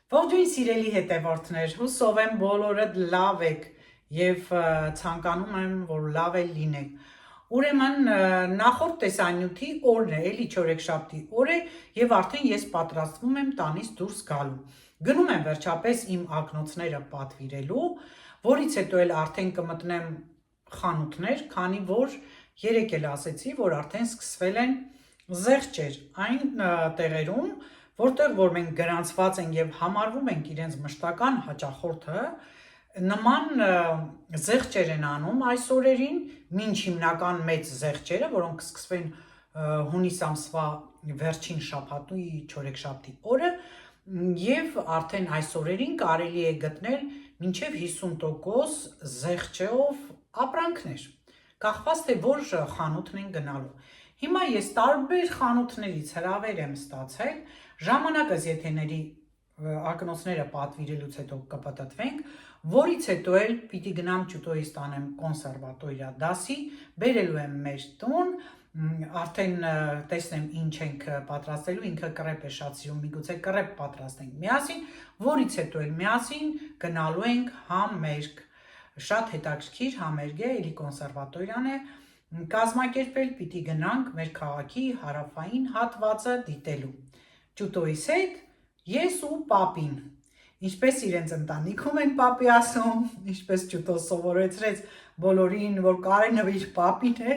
Ողջույն սիրելի հետևորդներ, հուսով եմ բոլորդ լավ եք եւ ցանկանում եմ, որ լավ էլ լինեք։ Ուրեմն նախորդ տեսանյութի օրն է, էլի չորեքշաբթի օր է եւ արդեն ես պատրաստվում եմ տանից դուրս գալու։ Գնում եմ վերջապես իմ ակնոցները պատվիրելու, որից հետո էլ արդեն կմտնեմ խանութներ, քանի որ երեկ էլ ասեցի, որ արդեն սկսվել են զեղչեր այն տեղերում, որտեղ որ մենք գրանցված ենք եւ համարվում ենք իրենց մշտական հաճախորդը, նման զեղչեր են անում այս օրերին, մինչ հիմնական մեծ զեղչերը, որոնք կսկսվեն հունիս ամսվա վերջին շաբաթի չորեքշաբթի օրը, եւ արդեն այս օրերին կարելի է գտնել մինչեւ 50% զեղչով ապրանքներ, կախված թե որ խանութն են գնալու։ Հիմա ես տարբեր խանութներից հրավեր եմ ստացել, ժամանակս եթեների ակնոցները պատվիրելուց հետո կպտտվենք, որից հետո էլ պիտի գնամ ճուտոյից տանեմ կոնսերվատորիա դասի, բերելու եմ մեր տուն, արդեն տեսնեմ ինչ ենք պատրաստելու, ինքը կռեպ է շատ սիրում, միգուցե կռեպ պատրաստենք միասին, որից հետո էլ միասին գնալու ենք համերգ, շատ հետաքրքիր համերգ է, էլի կոնսերվատորիան է, կազմակերպել, պիտի գնանք մեր քաղաքի հարավային հատվածը դիտելու։ Ճուտոյիս հետ ես ու պապին, ինչպես իրենց ընտանիքում են պապի ասում, ինչպես ճուտոս սովորեցրեց բոլորին, որ Կարինը իր պապին է,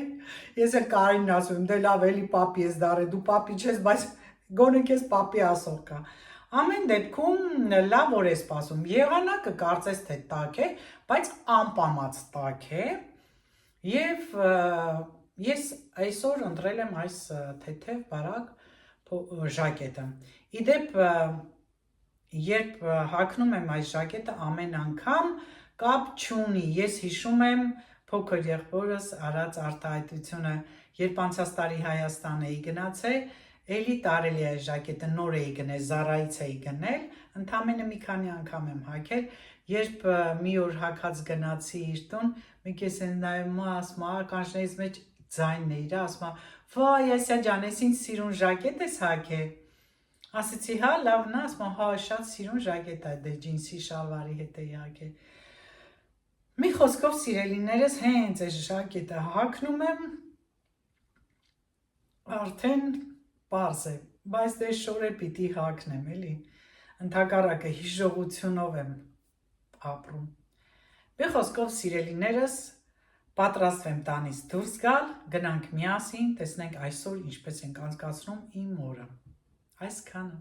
ես էլ Կարինն ասում եմ, դե լավ էլի պապի ես դարե, դու պապի չես, բայց գոնե քեզ պապի ասող կա։ Ամեն դեպքում լավ որ է սպասում, եղանակը կարծես թե տաք է, բայց անպամած տաք է, եւ ես այսօր ընտրել եմ այս թեթև բարակ ժակետը։ Իդեպ, երբ հագնում եմ այս ժակետը, ամեն անգամ կապ չունի, ես հիշում եմ փոքր եղբորս արած արտահայտությունը, երբ անցած տարի Հայաստան էի գնացել, էլի տարել է այս ժակետը, նոր էի գնել, Զարայից էի գնել, ընդամենը մի քանի անգամ եմ հագել, երբ մի օր հագած գնացի իր տուն, մի քեզ են նայում, ասում, ականջներից մեջ ձայնն է իր, ասում, վայ, Ասիա ջան, ես ինձ սիրուն ժակետ ես հագել։ Ասեցի, հա, լավն է, ասում, հա, շատ սիրուն ժակետ է, դե ջինսի շալվարի հետ էի հագել։ Մի խոսքով սիրելիներս հենց այս ժակետը հագնում եմ, արդեն պարզ է, բայց դե շորե պիտի հագնեմ, էլի, ընդհակառակը հիշողությունով եմ ապրում։ Մի խոսքով սիրելիներս պատրաստվեմ տանից դուրս գալ, գնանք միասին, տեսնենք այսօր ինչպես ենք անցկացնում իմ օրը։ Այսքանը։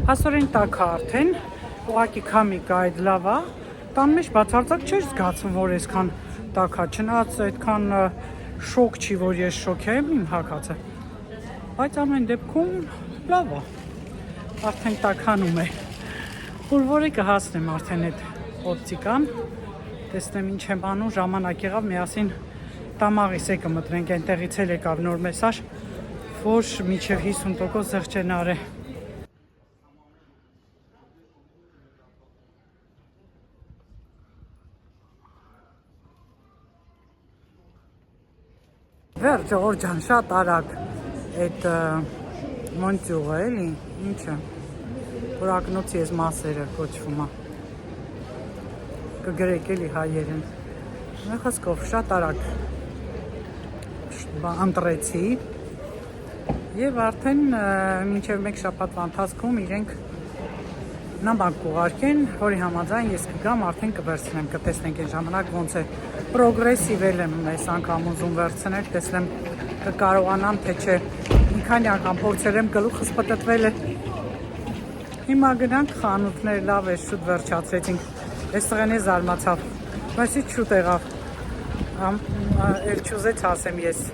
Հասորեն տաք արդեն, ուղղակի քամիկա այդ լավ է, տան մեջ բացարձակ չէր զգացվում, որ այսքան տաք է, չնայած այդքան շոկ չի, որ ես շոկեմ իմ հագածը, բայց ամեն դեպքում լավ է, արդեն տաքանում է, որ կհասնեմ արդեն այդ օպտիկան, տեսնեմ ինչ եմ անում, ժամանակ եղավ միասին տամաղիս է կմտնենք, այնտեղից էլ եկավ նոր մեսաժ, որ մինչև 50% զեղչենար է։ Վերջը օրջան շատ արագ այդ մոնտյուղը էլի, ինչը, որ ակնոցի ես մասերը կոչվում է, կգրեք էլի հայերեն, մի խոսքով շատ արագ ընտրեցի և արդեն մինչև մեկ շաբաթվա ընթացքում իրենք նամակ կուղարկեն, որի համաձայն ես կգամ արդեն կվերցնեմ, կտեսնենք այն ժամանակ ոնց է պրոգրեսիվ եմ այս անգամ ուզում վերցնել, տեսնեմ կկարողանամ թե չէ, մի քանի անգամ փորձել եմ գլուխս պտտվել է, հիմա գնանք խանութներ, լավ է շուտ վերջացրեցինք, այստեղ են զարմացավ, բայց շուտ եղավ, էլ չուզեց ասեմ ես,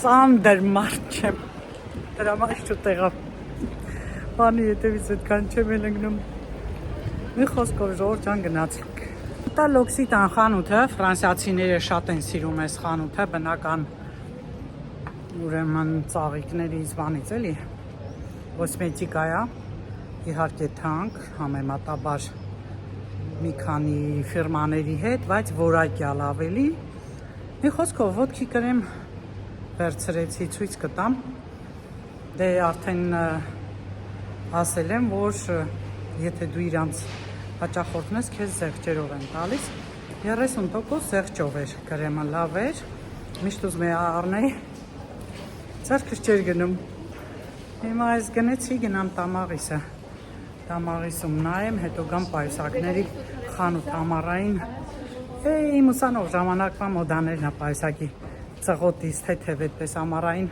ծանդր մարդ չեմ, դրա համար շուտ եղավ, բանի հետևից այդքան չեմ էլ ընգնում, մի խոսքով ժողովուրդ ջան գնացինք։ Դա L'Occitane խանութը, ֆրանսիացիները շատ են սիրում այս խանութը, բնական ուրեմն ծաղիկների զվանից էլի, կոսմետիկա է, իհարկե թանկ, համեմատաբար մի քանի ֆիրմաների հետ, բայց որակյալ ավելի։ Մի խոսքով ոտքի կրեմ վերցրեցի, ցույց կտամ։ Դե արդեն ասել եմ, որ եթե դու իրանց հաճախորդն ես, քեզ զեղչերով են տալիս։ 30% զեղչով էր կրեմը, լավ էր։ Միշտ ուզում եի առնեի, ձեռքս չէր գնում։ Հիմա այս գնեցի, գնամ Տամաղիսը։ Տամաղիսում նայեմ, հետո գամ պայուսակների խանութ ամառային։ Իմ ուսանող ժամանակվա մոդաներն է պայուսակի ծղոտից, թեթև այդպես ամառային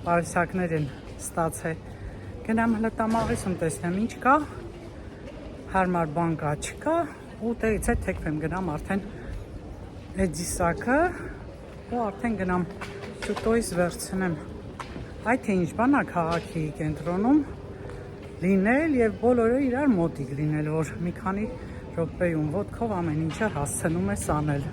պայուսակներ են ստացել։ Գնամ հլը Տամաղիսում տեսնեմ ինչ կա, հարմար բան կա, չկա, ու տեղից հետ թեքվեմ գնամ արդեն էջիսակը ու արդեն գնամ ճուտոյից վերցնեմ։ Այդ թե ինչ բան է քաղաքի կենտրոնում լինել եւ բոլորը իրար մոտիկ լինել, որ մի քանի րոպեում ոտքով ամեն ինչը հասցնում ես անել։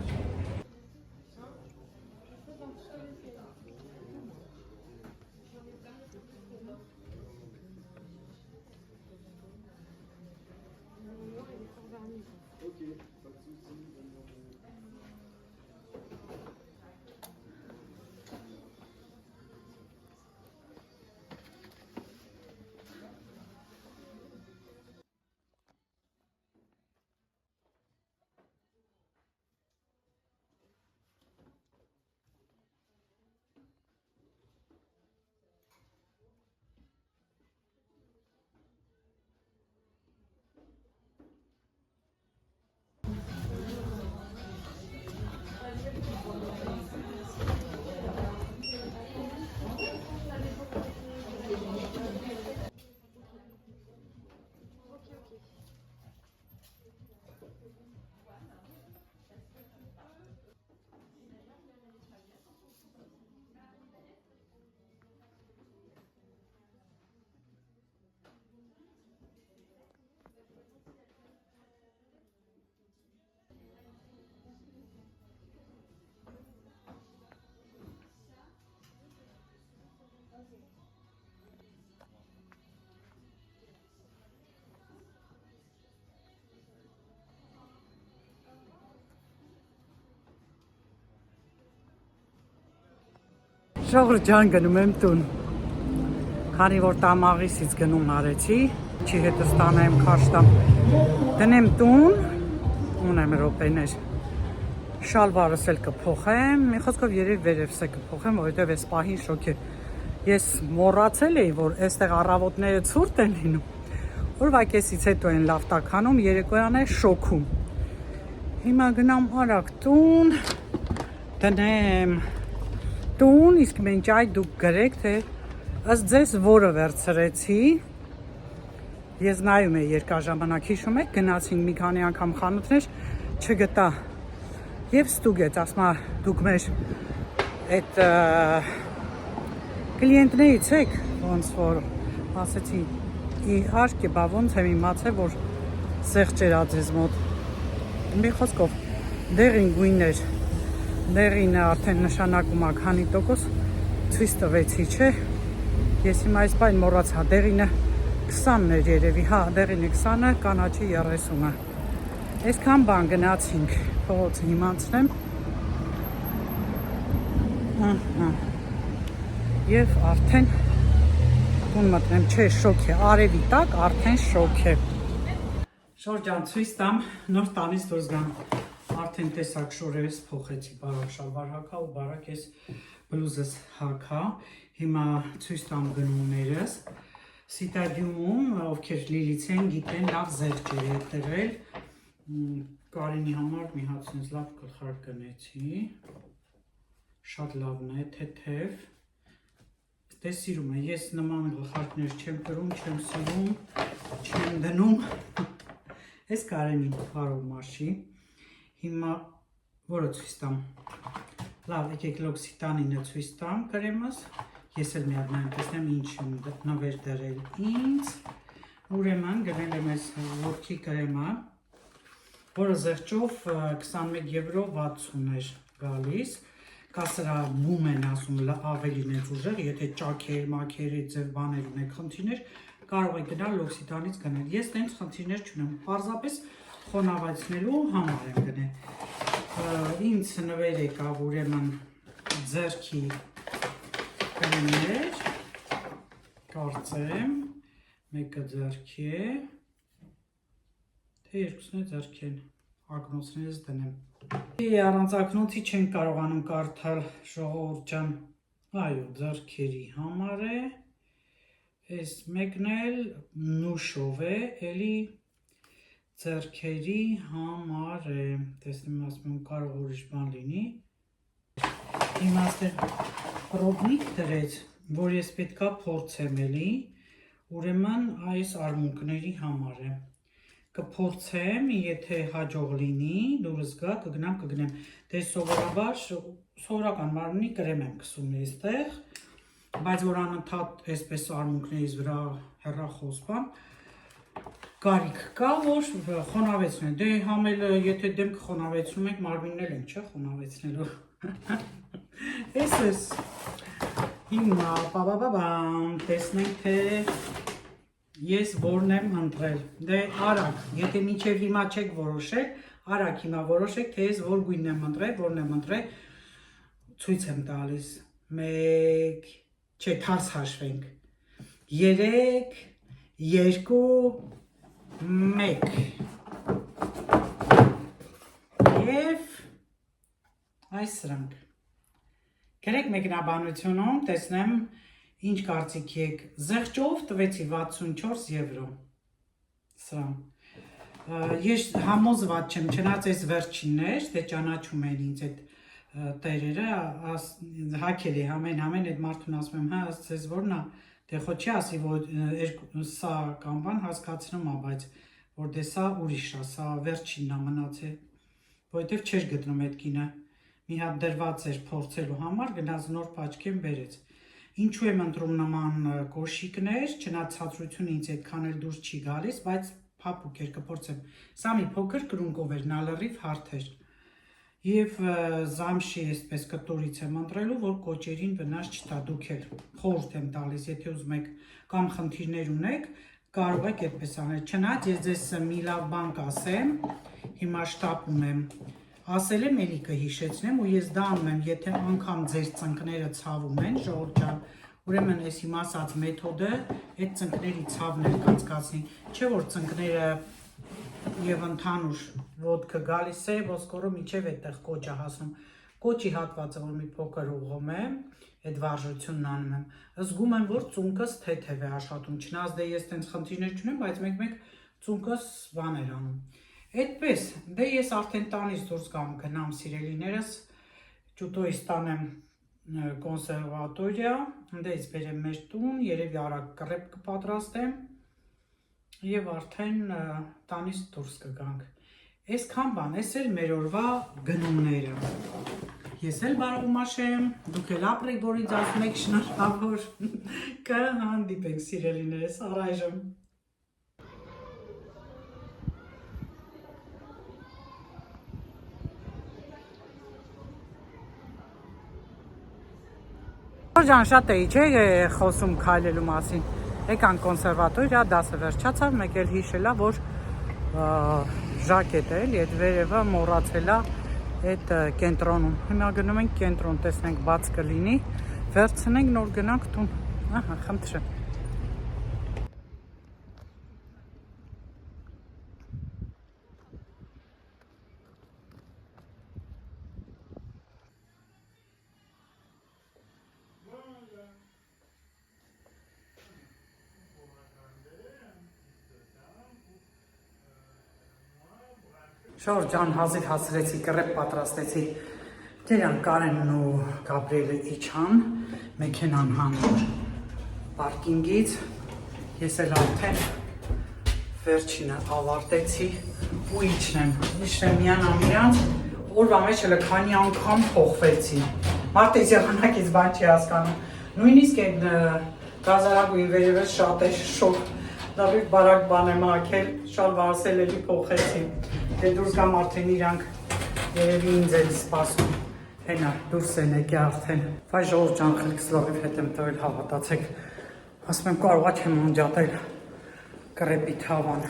Ժողովուրդ ջան, գնում եմ տուն։ Քանի որ Տամաղիսից գնում արեցի, չի հետս տանեմ քաշտամ։ Դնեմ տուն, ունեմ րոպեներ։ Շալվարս էլ կփոխեմ, մի խոսքով երևի վերևս է կփոխեմ, որովհետև այս պահին շոկ է։ Ես մոռացել էի, որ այստեղ առավոտները ցուրտ են լինում։ Օրվա կեսից հետո են լավ տաքանում, երեկոյան է շոքում։ Հիմա գնամ արագ տուն, դնեմ տուն, իսկ մինչ այդ դուք գրեք, թե ըստ ձեզ որը վերցրեցի։ Ես նայում եի երկար ժամանակ, հիշում եք, գնացինք մի քանի անգամ խանութներ, չգտա։ Եվ ստուգեց, ասма դուք մեր այդ կլիենտներից եք, ոնց որ ասեցի, իհարկե, բա ոնց եմ իմացել, որ զեղչեր ա ձեզ մոտ։ Մի խոսքով դեղին գույներ, դեղինը արդեն նշանակում ա քանի տոկոս ցույց տվեցի, չէ։ Ես հիմա այս բան մոռացա, դեղինը 20-ն էր երևի, հա, դեղինը 20-ը, կանաչի 30-ը։ Այսքան բան գնացինք, փողոցը հիմանցնեմ։ Եվ արդեն տուն մտնեմ, չէ, շոկ է, արևի տակ արդեն շոկ է։ Շորջան, ցույց տամ, նոր տանից դուրս գամ։ Արդեն տեսակ շորերս փոխեցի, բարակ շալվար հագա ու բարակ ես բլուզս հագա։ Հիմա ցույց տամ գնումներս։ Սիտադիումում, ովքեր լիլից են, գիտեն, լավ զեղչեր է տվել։ Կարինի համար մի հատ sense լավ գլխարկ գնեցի։ Շատ լավն է, թեթև։ Դե սիրում է, ես նման գլխարկներ չեմ կրում, չեմ սիրում, չեմ դնում։ Այս Կարենին բարով մաշի։ Հիմա որը ցույց տամ։ Լավ, եկեք լոքսիտանինը ցույց տամ կրեմս։ Ես էլ մի հատ նայեմ, տեսնեմ ինչ նվեր դրել ինձ։ Ուրեմն գնել եմ այս ոտքի կրեմը, որը զեղչով 21 եվրո 60 էր գալիս։ Կա սրա բում են ասում ավելի նենց ուժեղ, եթե ճաքեր, մաքեր, ձև բաներ ունեք խնդիրներ, կարող եք գնալ L'Occitane-ից գնել։ Ես տենց խնդիրներ չունեմ, պարզապես խոնավացնելու համար եմ գնել։ Ինձ նվեր եկավ ուրեմն ձեռքի կրեմներ, կարծեմ, մեկը ձեռքի է, թե երկուսն է ձեռքի են, ակնոցներս դնեմ։ Առանց ակնոցի չեն կարողանում կարդալ ժողովուրդ ջան, այո, ձեռքերի համար է, այս մեկն էլ նուշով է, էլի ձեռքերի համար է, տեսնեմ ասում եմ կարող ուրիշ բան լինի, հիմա այստեղ պրոբնիկ դրեց, որ ես պետքա փորձեմ էլի, ուրեմն այս արմունկների համար է, կփորձեմ, եթե հաջող լինի, դուրս գա, կգնեմ, դե սովորական մարմնի կրեմ եմ կսում էստեղ, բայց որ անընդհատ այսպես արմունկներից վրա հեռախոս բան, կարիք կա, որ խոնավեցնեն, դե համել եթե դեմքը խոնավեցնում ենք, մարմինն էլ ենք, չէ, խոնավեցնելու, ես, հիմա, տեսնենք, թե ես որն եմ ընտրել, դե արագ, եթե մինչև հիմա չեք որոշել, արագ հիմա որոշեք, թե ես որ գույնն եմ ընտրել, որն եմ ընտրել, ցույց եմ տալիս, 1, չէ, թարս հաշվենք, 3, 2, 1 և այս սրանք, գրեք մեկնաբանությունում, տեսնեմ, ինչ կարծիք եք, զեղչով տվեցի 64 եվրո, սրան, ես համոզված չեմ, չնայած այս վերջիններ, դե ճանաչում են ինձ այդ տերերը, հակել է ամեն այդ մարդուն ասում եմ, հա, ասես որն է, դե խո չի ասի, որ սա կամ բան հասկացնում է, բայց որ դե սա ուրիշ է, սա վերջինն է մնացել, որովհետև չէր գտնում այդ կինը, մի հատ դրված էր փորձելու համար, գնաց նոր պաչկեն բերեց, ինչու եմ ընտրում նման կոշիկներ, չնայած ցածրությունը ինձ այդքան էլ դուրս չի գալիս, բայց փափուկ էր կփորձեմ, սա մի փոքր կրունկով էր, նա լրիվ հարթ էր, և զամշի այսպես կտորից եմ ընտրելու, որ կոճերին վնաս չտա, դուք էլ խորհուրդ եմ տալիս, եթե ուզում եք կամ խնդիրներ ունեք, կարող եք այդպես անել, չնայած ես ձեզ մի լավ բան կասեմ, հիմա շտապ ունեմ, ասել եմ էլի կհիշեցնեմ ու ես դա անում եմ, եթե անգամ ձեր ծնկները ցավում են, ժողովուրդ ջան, ուրեմն ես հիմա ասած մեթոդը այդ ծնկների ցավն էլ կանցկացնի, չէ որ ծնկները և ընդհանուր ոտքը գալիս է, ոսկորը միջև այդտեղ կոճ է հասնում, կոճի հատվածը, որ մի փոքր ուղղում եմ, այդ վարժությունն անում եմ, զգում եմ, որ ծունկս թեթև է աշխատում, չնայած դե ես տենց խնդիրներ չունեմ, բայց մեկ-մեկ ծունկս բան էր անում, այդպես, դե ես արդեն տանից դուրս գնամ սիրելիներս, ճուտոյից տանեմ կոնսերվատորիա, դեից բերեմ մեր տուն, երևի արագ կռեպ կպատրաստեմ և արդեն տանից դուրս կգանք, այսքան բան, ես էլ մեր օրվա գնումները, ես էլ բարով մաշեմ, դուք էլ ապրեք, որ ինձ ասում եք շնորհավոր, կհանդիպենք սիրելիներս, առայժմ Ջան, շատ էի, չէ, խոսում քայլելու մասին, եկանք կոնսերվատորիա, դասը վերջացավ, մեկ էլ հիշելա, որ ժակետ է, այդ վերևը մոռացելա այդ կենտրոնում, հիմա գնում ենք կենտրոն, տեսնենք բաց կլինի, վերցնենք, նոր գնանք տուն, ահա, խնդրեմ Շոր ջան, հազիվ հասրեցի, կռեպ պատրաստեցի, դերան Կարենն ու Գաբրիելը իջան, մեքենան հանոր պարկինգից, ես էլ արդեն վերջինը ավարտեցի ու իջնեմ միանամ իրանց, օրվա մեջ հələ քանի անգամ փոխվեցի, մարդից եղանակից բան չի հասկանում, նույնիսկ այդ գազարագույն վերևս շատ է շոկ, լավիկ բարակ բան եմ ակել, շատ վարսել էլի փոխեցի, դե դուրս գամ արդեն իրանք երևի ինձ էլ սպասում, հենա դուրս են եկի արդեն, վայ ժողովուրդ ջան խելքս լավիվ հետ եմ տվել հավատացեք, ասում եմ կարողա չեմ անջատել, կռեպի թավան։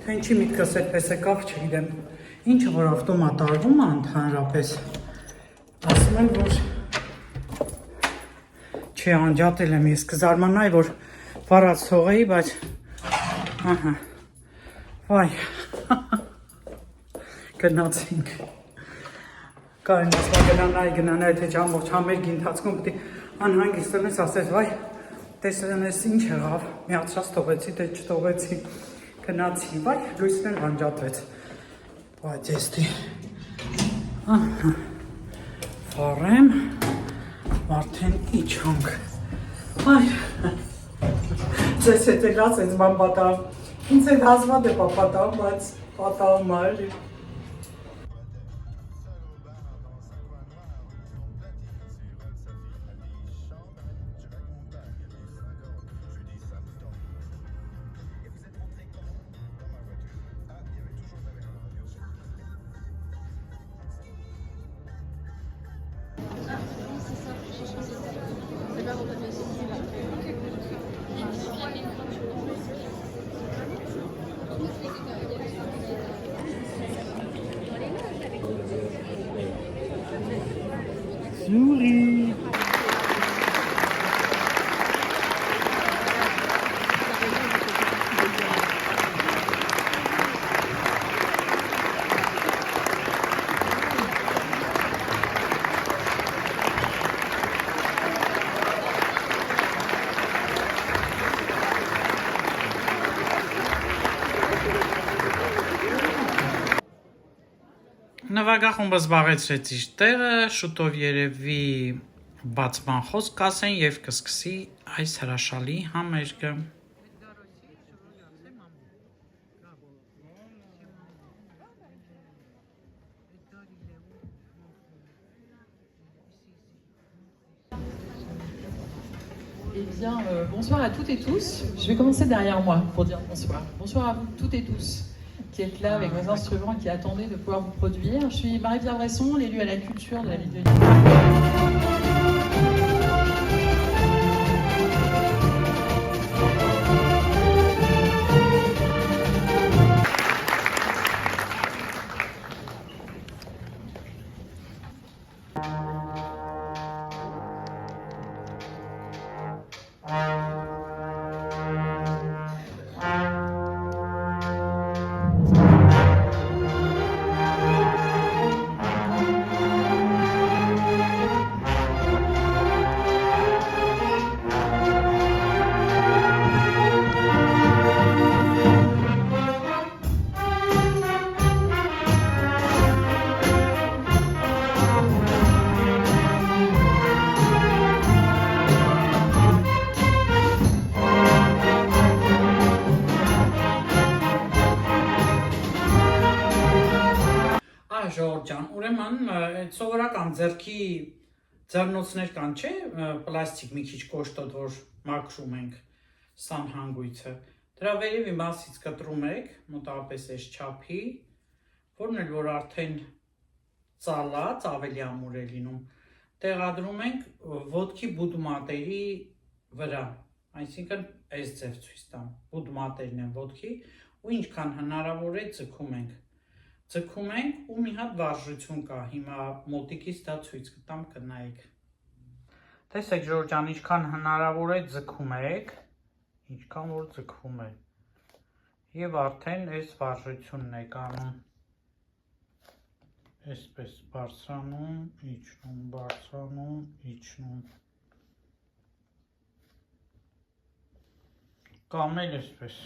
Թե ինչի միտքս այդպես եկավ, չգիտեմ։ Ինչը որ ավտոմատարվում է ընդհանրապես, ասում են, որ չի անջատել եմ, ես կզարմանայի, որ վառած թողեի, բայց ահա, վայ, գնացինք, կարին ասվա գնանայի, թե ճամորջ համերգի ընթացքում պտի անհանգիստ ես ասես, վայ, տեսրեն ես ինչ եղավ, միացրած թողեցի, թե չթողեցի, գնացի, վայ, լույսն էլ անջատվեց, բայց եստի, ահա, վառեմ, արդեն իջանք, այ, ձեզ հետ ելած ես ման պատահում, ինձ հետ հազվատ է պատահում, բայց պատահում է էլի։ Souris. Նվագախումբը զբաղեցրեց իր տեղը, շուտով երևի բացման խոսք կասեն և կսկսի այս հրաշալի համերգը։ Eh bien, bonsoir à toutes et tous. Je vais commencer derrière moi pour dire bonsoir. Bonsoir à vous toutes et tous qui êtes là avec vos instruments, qui attendaient de pouvoir vous produire. Je suis Marie-Pierre Bresson, l'élue à la culture de la ville de Lille. Ժողովրդյան, ուրեմն այդ սովորական ձեռքի ձեռնոցներ կան, չէ, պլաստիկ մի քիչ կոշտոտ, որ մաքրում ենք սանհանգույցը, դրա վերևի մասից կտրում եք, մոտավորապես այս չափի, որն էլ որ արդեն ծալած, ավելի ամուր է լինում, տեղադրում ենք ոտքի բուդմատերի վրա, այսինքն այս ձև ցույց տամ, բուդմատերն են ոտքի, ու ինչքան հնարավոր է ձգում ենք ու մի հատ վարժություն կա, հիմա մոտիկից դա ցույց կտամ կնայեք։ Տեսեք ժողովրդյան, ինչքան հնարավոր է ձգում եք, ինչքան որ ձգվում է։ Եվ արդեն այս վարժությունն եք անում։ Այսպես բարձրանում, իջնում, բարձրանում, իջնում։ Կամ էլ այսպես։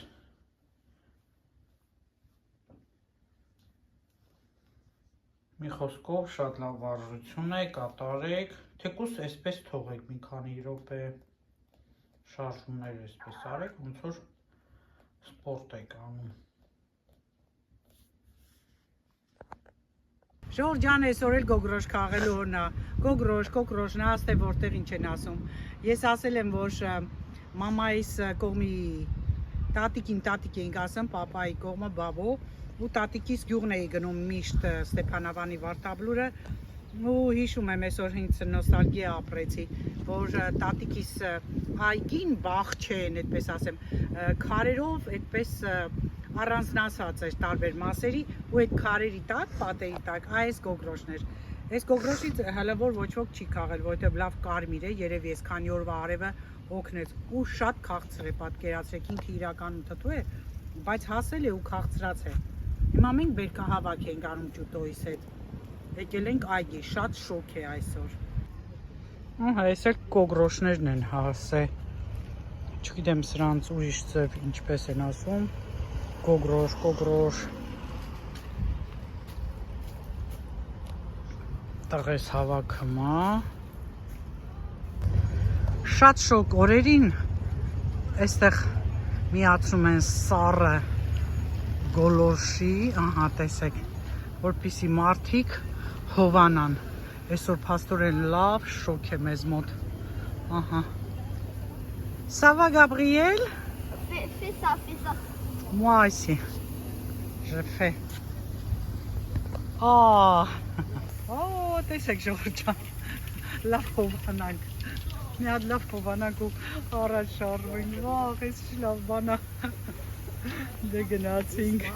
Մի խոսքով շատ լավ վարժություն է, կատարեք, թեկուզ այսպես թողեք մի քանի րոպե շարժումներ այսպես արեք, ոնց որ սպորտ եք անում։ Ժողովրդյան այսօր էլ գոգրոշ քաղելու օրնա, գոգրոշ, նա աստ է որտեղ ինչ են ասում։ Ես ասել եմ, որ մամայիս կողմի տատիկ էինք ասում, պապայի կողմը բաբո, ու տատիկիս գյուղն էի գնում միշտ Ստեփանավանի Վարդաբլուրը, Ու հիշում եմ այսօր ինձ նոստալգիա ապրեցի, որ տատիկիս այգին բաղչեն, այդպես ասեմ, քարերով այդպես առանձնացած էր տարբեր մասերի ու այդ քարերի տակ, պատերի տակ այս գոգրոշներ։ Այս գոգրոշից հələ որ ոչ ոք չի քաղել, որովհետև լավ կարմիր է, երևի այս քանի օրվա արևը օգնեց ու շատ քաղցր է, պատկերացրեք, ինքը իրականում թթու է, բայց հասել է ու քաղցրած է։ Հիմա մենք բերքահավաք ենք անում ճուտոյիս հետ։ Եկել ենք այգի, շատ շոկ է այսօր։ Ահա, այս էլ գոգրոշներն են հասե։ Չգիտեմ սրանց ուրիշ ձև ինչպես են ասում։ Գոգրոշ։ Տղես հավաքում է։ Շատ շոկ օրերին այստեղ միացում են սառը գոլորշի, ահա տեսեք, որպեսզի մարդիկ հովանան։ Այսօր փաստորեն լավ շոկ է մեզ մոտ։ Ահա։ Ça va Gabriel? Fais ça. Moi ici. Je fais. Oh, տեսեք Ժորժան։ Լավ հովանանք։ Մի հատ լավ հովանանք ու առաջ շարժվենք։ Վաղ, էս լավ բան է։ Դե գնացինք։